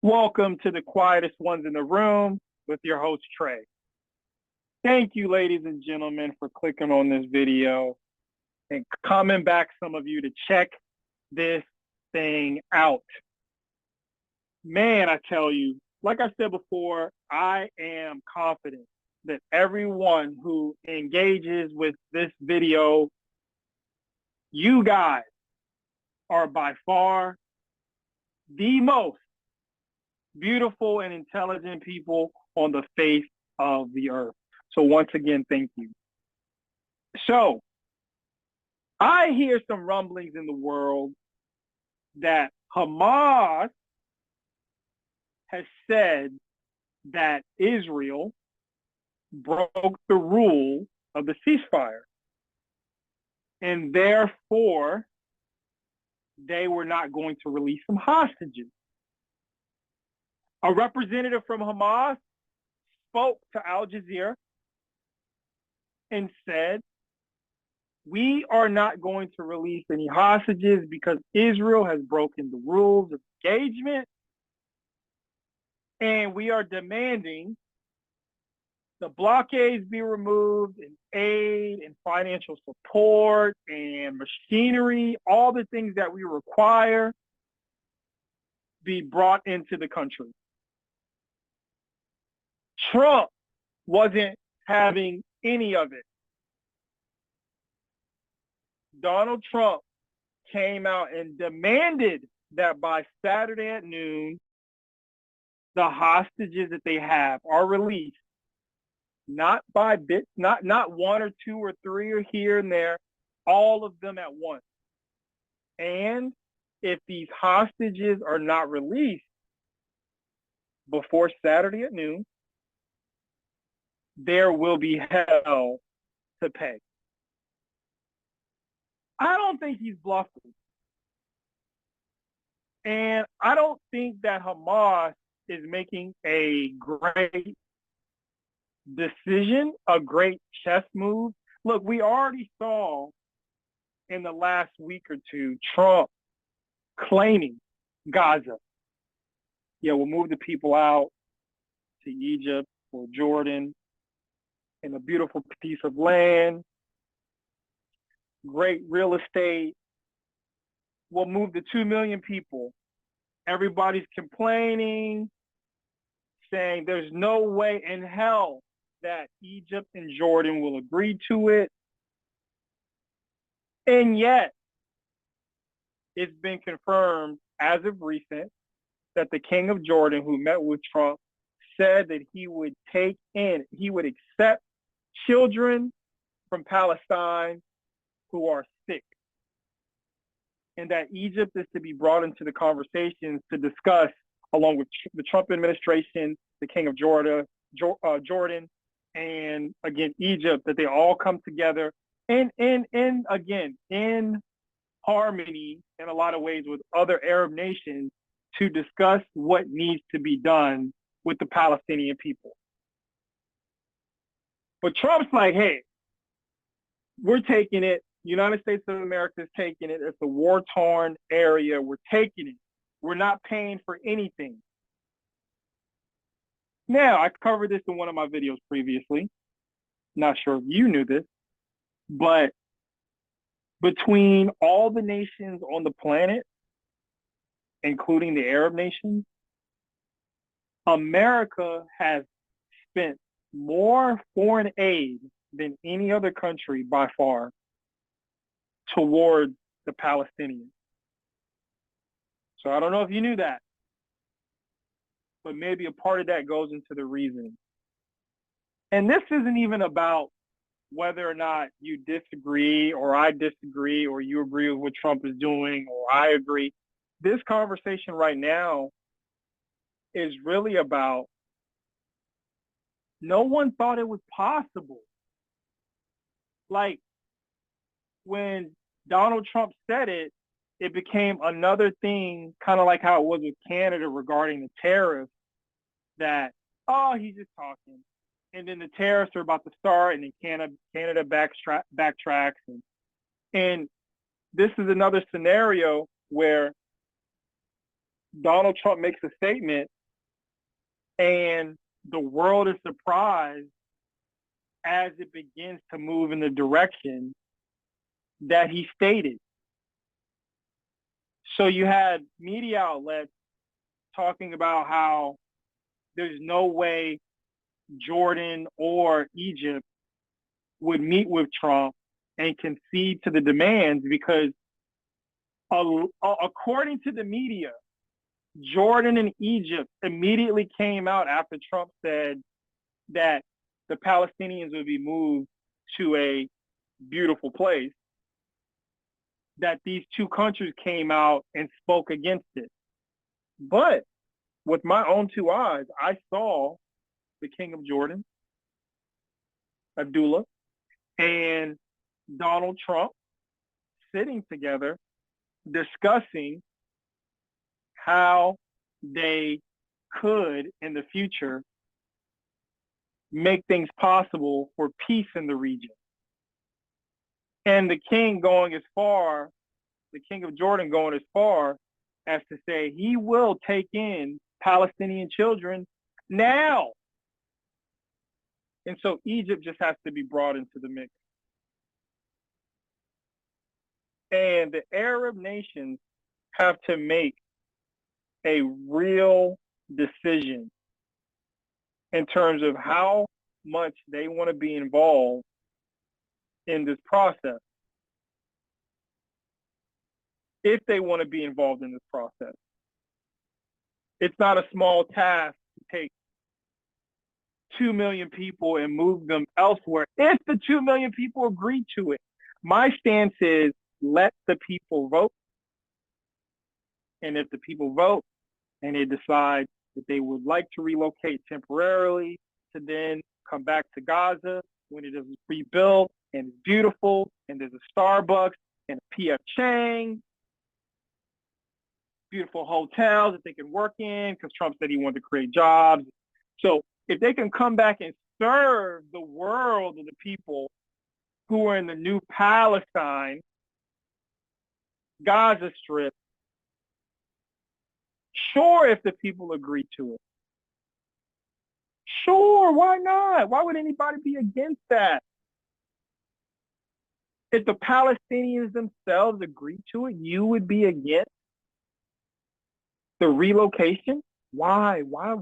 Welcome to the quietest ones in the room with your host, Trey. Thank you, ladies and gentlemen, for clicking on this video and coming back, some of you, to check this thing out. Man, I tell you, like I said before, I am confident that everyone who engages with this video, you guys are by far the most beautiful and intelligent people on the face of the earth. So once again, thank you. So I hear some rumblings in the world that Hamas has said that Israel broke the rule of the ceasefire, and therefore they were not going to release some hostages. A representative from Hamas spoke to Al Jazeera and said, "We are not going to release any hostages because Israel has broken the rules of engagement, and we are demanding the blockades be removed and aid and financial support and machinery, all the things that we require, be brought into the country." Trump wasn't having any of it. Donald Trump came out and demanded that by Saturday at noon, the hostages that they have are released, not by bits, not one or two or three or here and there, all of them at once. And if these hostages are not released before Saturday at noon, there will be hell to pay. I don't think he's bluffing. And I don't think that Hamas is making a great decision, a great chess move. Look, we already saw in the last week or two Trump claiming Gaza. Yeah, we'll move the people out to Egypt or Jordan in a beautiful piece of land, great real estate. We'll move the 2 million people. Everybody's complaining, saying there's no way in hell that Egypt and Jordan will agree to it. And yet, it's been confirmed as of recent that the king of Jordan, who met with Trump, said that he would accept children from Palestine who are sick, and that Egypt is to be brought into the conversations to discuss, along with the Trump administration, the king of Jordan, and again Egypt, that they all come together and again in harmony in a lot of ways with other Arab nations to discuss what needs to be done with the Palestinian people. But Trump's like, hey, we're taking it. United States of America is taking it. It's a war-torn area. We're taking it. We're not paying for anything. Now, I covered this in one of my videos previously. Not sure if you knew this, but between all the nations on the planet, including the Arab nations, America has spent more foreign aid than any other country by far towards the Palestinians. So I don't know if you knew that, but maybe a part of that goes into the reasoning. And this isn't even about whether or not you disagree or I disagree or you agree with what Trump is doing or I agree. This conversation right now is really about no one thought it was possible. Like when Donald Trump said it, it became another thing, kind of like how it was with Canada regarding the tariffs, that, oh, he's just talking. And then the tariffs are about to start, and then Canada backtracks. And this is another scenario where Donald Trump makes a statement, and the world is surprised as it begins to move in the direction that he stated. So you had media outlets talking about how there's no way Jordan or Egypt would meet with Trump and concede to the demands because, according to the media, Jordan and Egypt immediately came out after Trump said that the Palestinians would be moved to a beautiful place, that these two countries came out and spoke against it. But with my own two eyes, I saw the King of Jordan, Abdullah, and Donald Trump sitting together discussing how they could, in the future, make things possible for peace in the region. And the king going as far, the King of Jordan going as far as to say he will take in Palestinian children now. And so Egypt just has to be brought into the mix. And the Arab nations have to make a real decision in terms of how much they want to be involved in this process. If they want to be involved in this process. It's not a small task to take 2 million people and move them elsewhere if the 2 million people agree to it. My stance is let the people vote. And if the people vote and they decide that they would like to relocate temporarily to then come back to Gaza when it is rebuilt and it's beautiful and there's a Starbucks and a P.F. Chang's, beautiful hotels that they can work in because Trump said he wanted to create jobs. So if they can come back and serve the world of the people who are in the new Palestine, Gaza Strip, sure, if the people agree to it. Sure, why not? Why would anybody be against that? If the Palestinians themselves agree to it, you would be against the relocation? Why? Why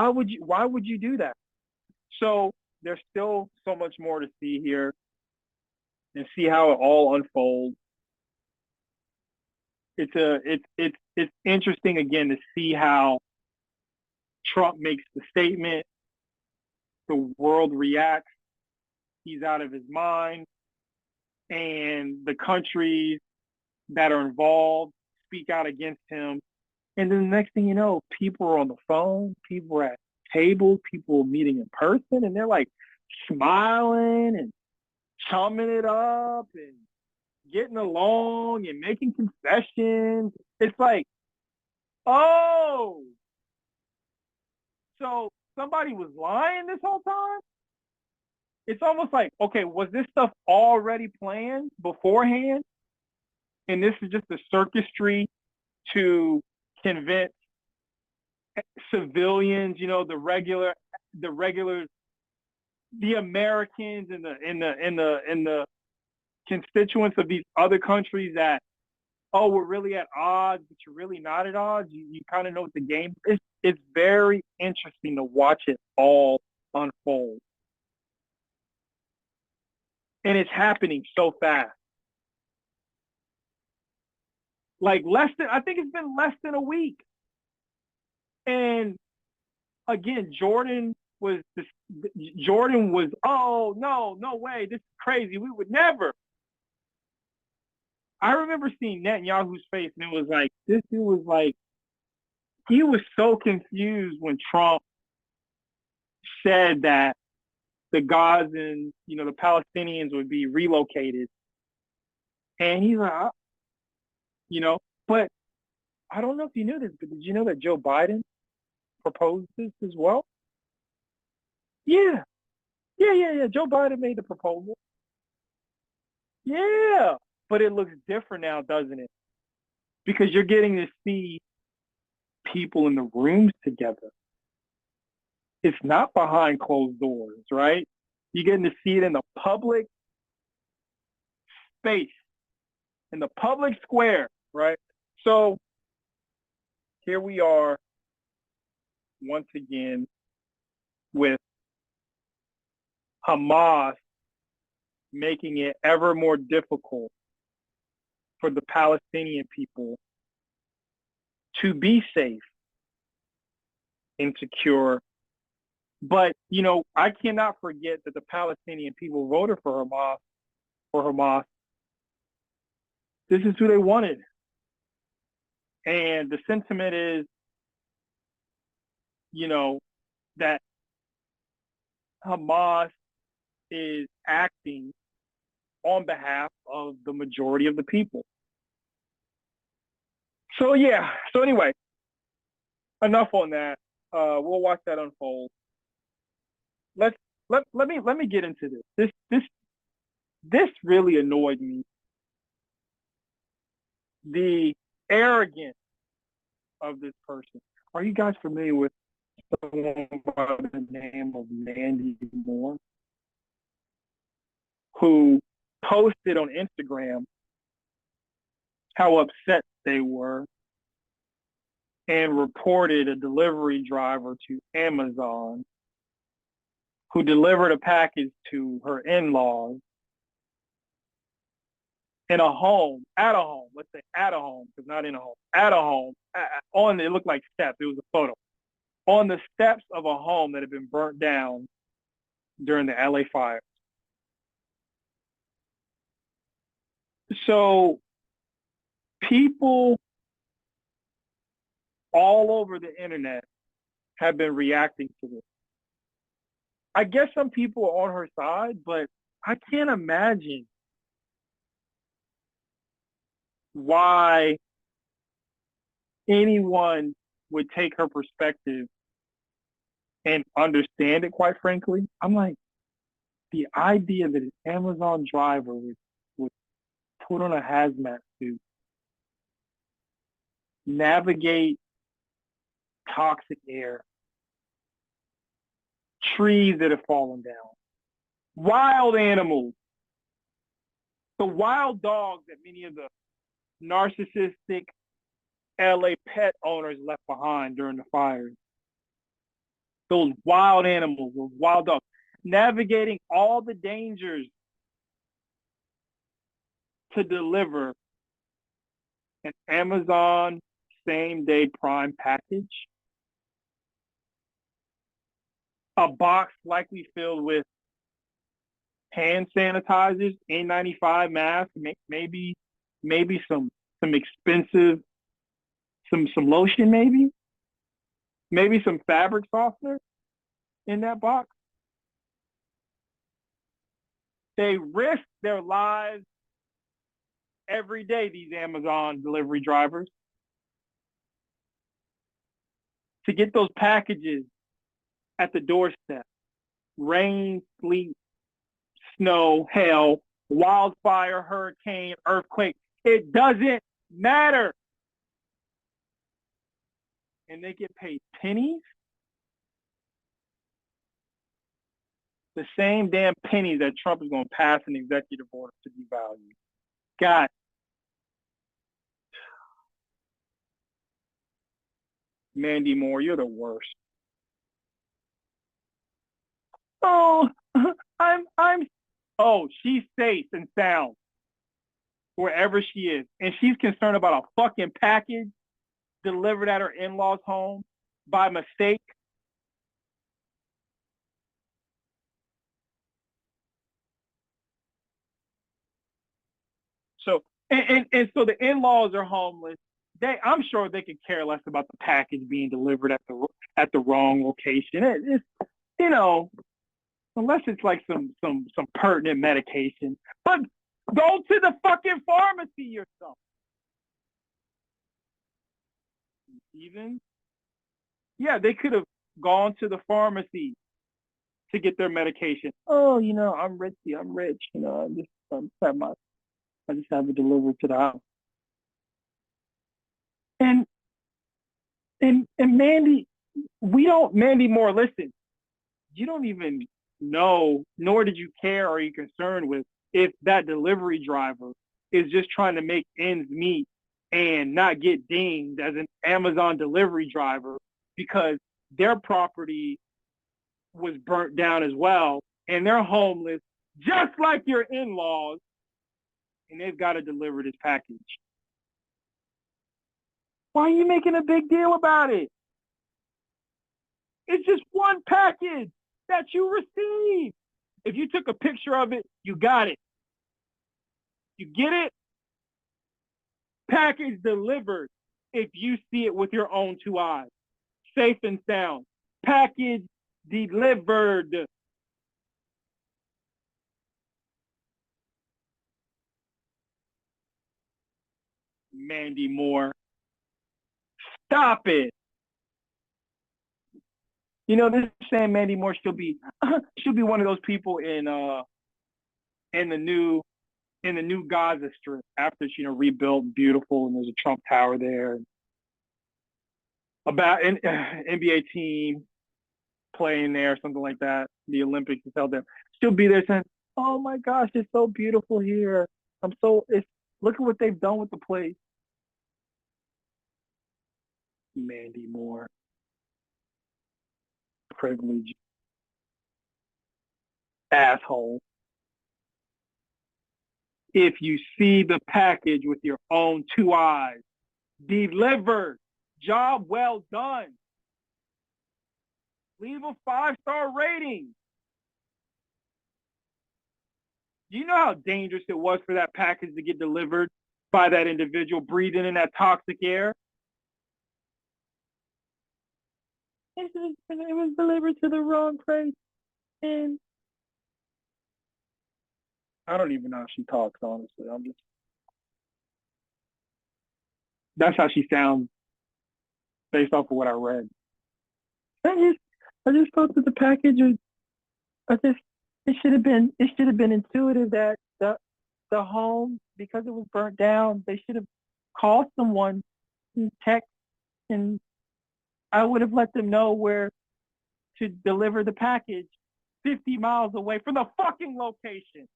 would you do that? So there's still so much more to see here and see how it all unfolds. It's interesting again to see how Trump makes the statement, the world reacts, he's out of his mind, and the countries that are involved speak out against him. And then the next thing you know, people are on the phone, people are at tables, people are meeting in person, and they're like smiling and chumming it up and getting along and making concessions. It's like, oh, so somebody was lying this whole time? It's almost like, okay, was this stuff already planned beforehand? And this is just a circusry to convince civilians, you know, the Americans and the constituents of these other countries that, oh, we're really at odds, but you're really not at odds. You kind of know what the game is. It's very interesting to watch it all unfold. And it's happening so fast. Like I think it's been less than a week. And again, Jordan was, oh, no way, this is crazy. We would never. I remember seeing Netanyahu's face, and it was like, this dude was like, he was so confused when Trump said that the Gazans, you know, the Palestinians would be relocated. And he's like, you know, but I don't know if you knew this, but did you know that Joe Biden proposed this as well? Yeah. Joe Biden made the proposal. Yeah. But it looks different now, doesn't it? because you're getting to see people in the rooms together. It's not behind closed doors, right? You're getting to see it in the public space, in the public square, right? So here we are once again with Hamas making it ever more difficult for the Palestinian people to be safe and secure. But, you know, I cannot forget that the Palestinian people voted for Hamas, This is who they wanted. And the sentiment is, you know, that Hamas is acting on behalf of the majority of the people. So yeah. So anyway, enough on that. We'll watch that unfold. Let me get into this. This really annoyed me. The arrogance of this person. Are you guys familiar with someone by the name of Mandy Moore, who posted on Instagram how upset they were and reported a delivery driver to Amazon who delivered a package to her in-laws in a home, at a home, let's say at a home, because not in a home, at a home, it looked like steps, it was a photo, on the steps of a home that had been burnt down during the LA fire. So people all over the internet have been reacting to this. I guess some people are on her side, but I can't imagine why anyone would take her perspective and understand it, quite frankly. I'm like, the idea that an Amazon driver would put on a hazmat suit, navigate toxic air, trees that have fallen down, wild animals, the wild dogs that many of the narcissistic LA pet owners left behind during the fires. Those wild animals, those wild dogs, navigating all the dangers to deliver an Amazon same-day Prime package. A box likely filled with hand sanitizers, N95 masks, maybe some expensive, some lotion, maybe some fabric softener in that box. They risk their lives every day, these Amazon delivery drivers, to get those packages at the doorstep. Rain, sleet, snow, hail, wildfire, hurricane, earthquake. It doesn't matter. And they get paid pennies. The same damn pennies that Trump is going to pass an executive order to devalue. God. Mandy Moore, you're the worst. Oh, she's safe and sound wherever she is. And she's concerned about a fucking package delivered at her in-laws' home by mistake. So, and so the in-laws are homeless. I'm sure they could care less about the package being delivered at the wrong location. It's, you know, unless it's like some pertinent medication. But go to the fucking pharmacy yourself. Even, yeah, they could have gone to the pharmacy to get their medication. Oh, you know, I'm rich. You know, I just have it delivered to the house. And Mandy, Mandy Moore, listen, you don't even know, nor did you care or are you concerned with if that delivery driver is just trying to make ends meet and not get dinged as an Amazon delivery driver because their property was burnt down as well and they're homeless, just like your in-laws, and they've got to deliver this package. Why are you making a big deal about it? It's just one package that you received. If you took a picture of it, you got it. You get it? Package delivered if you see it with your own two eyes. Safe and sound. Package delivered. Mandy Moore. Stop it. You know, this saying Mandy Moore she'll be one of those people in the new Gaza Strip after she rebuilt beautiful and there's a Trump Tower there. About an NBA team playing there, something like that. The Olympics is held there. She'll be there saying, "Oh my gosh, it's so beautiful here. Look at what they've done with the place." Mandy Moore, privilege, asshole. If you see the package with your own two eyes, delivered, job well done. Leave a 5-star rating. Do you know how dangerous it was for that package to get delivered by that individual breathing in that toxic air? It was delivered to the wrong place. And I don't even know how she talks, honestly. That's how she sounds based off of what I read. I just thought that the package was, I just, it should have been intuitive that the home, because it was burnt down, they should have called someone and text, and I would have let them know where to deliver the package 50 miles away from the fucking location.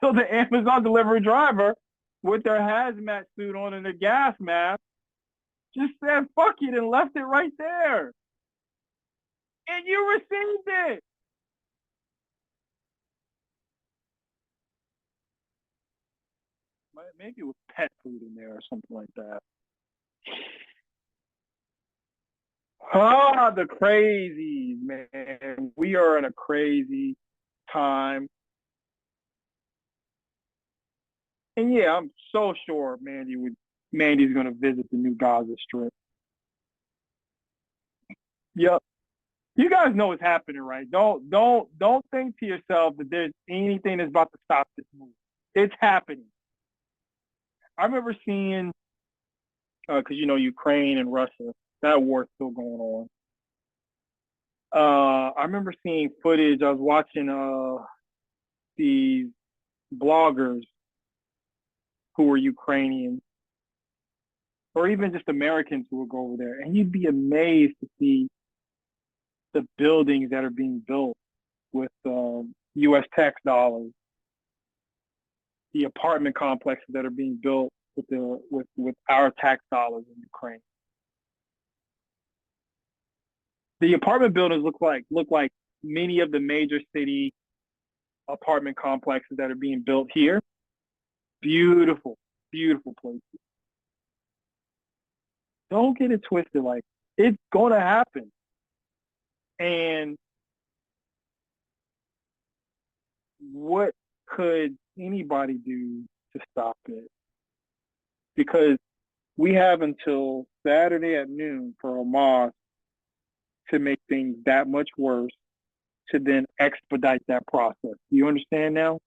So the Amazon delivery driver with their hazmat suit on and their gas mask just said fuck it and left it right there. And you received it. Maybe it was pet food in there or something like that. Ah, the crazies, man. We are in a crazy time. And yeah, I'm so sure Mandy's gonna visit the new Gaza Strip. Yep. You guys know what's happening, right? Don't think to yourself that there's anything that's about to stop this move. It's happening. I remember seeing because Ukraine and Russia, that war's still going on. I remember seeing footage. I was watching these bloggers who were Ukrainians, or even just Americans who would go over there, and you'd be amazed to see the buildings that are being built with U.S. tax dollars, the apartment complexes that are being built with our tax dollars in Ukraine. The apartment buildings look like many of the major city apartment complexes that are being built here. Beautiful, beautiful places. Don't get it twisted. Like, it's gonna happen. And what could anybody do to stop it? Because we have until Saturday at noon for Hamas to make things that much worse, to then expedite that process. Do you understand now?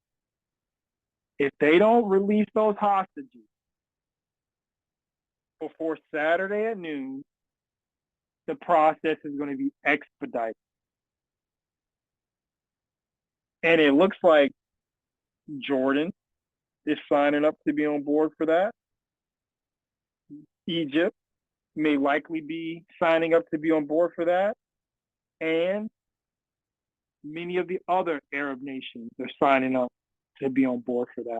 If they don't release those hostages before Saturday at noon, the process is going to be expedited. And it looks like Jordan is signing up to be on board for that. Egypt may likely be signing up to be on board for that. And many of the other Arab nations are signing up to be on board for that.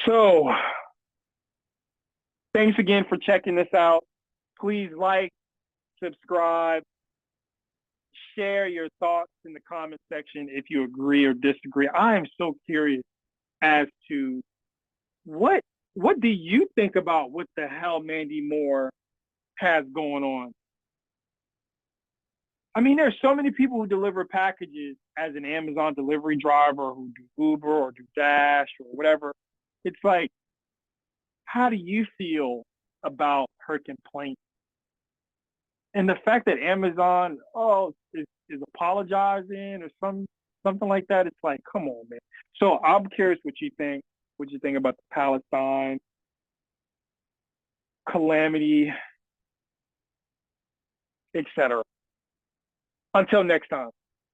So, thanks again for checking this out. Please like, subscribe, share your thoughts in the comment section if you agree or disagree. I am so curious as to what do you think about what the hell Mandy Moore has going on? I mean, there's so many people who deliver packages as an Amazon delivery driver, who do Uber or do Dash or whatever. It's like, how do you feel about her complaint? And the fact that Amazon, is apologizing or something like that, it's like, come on, man. So I'm curious what you think about the Palestine calamity, etc. Until next time.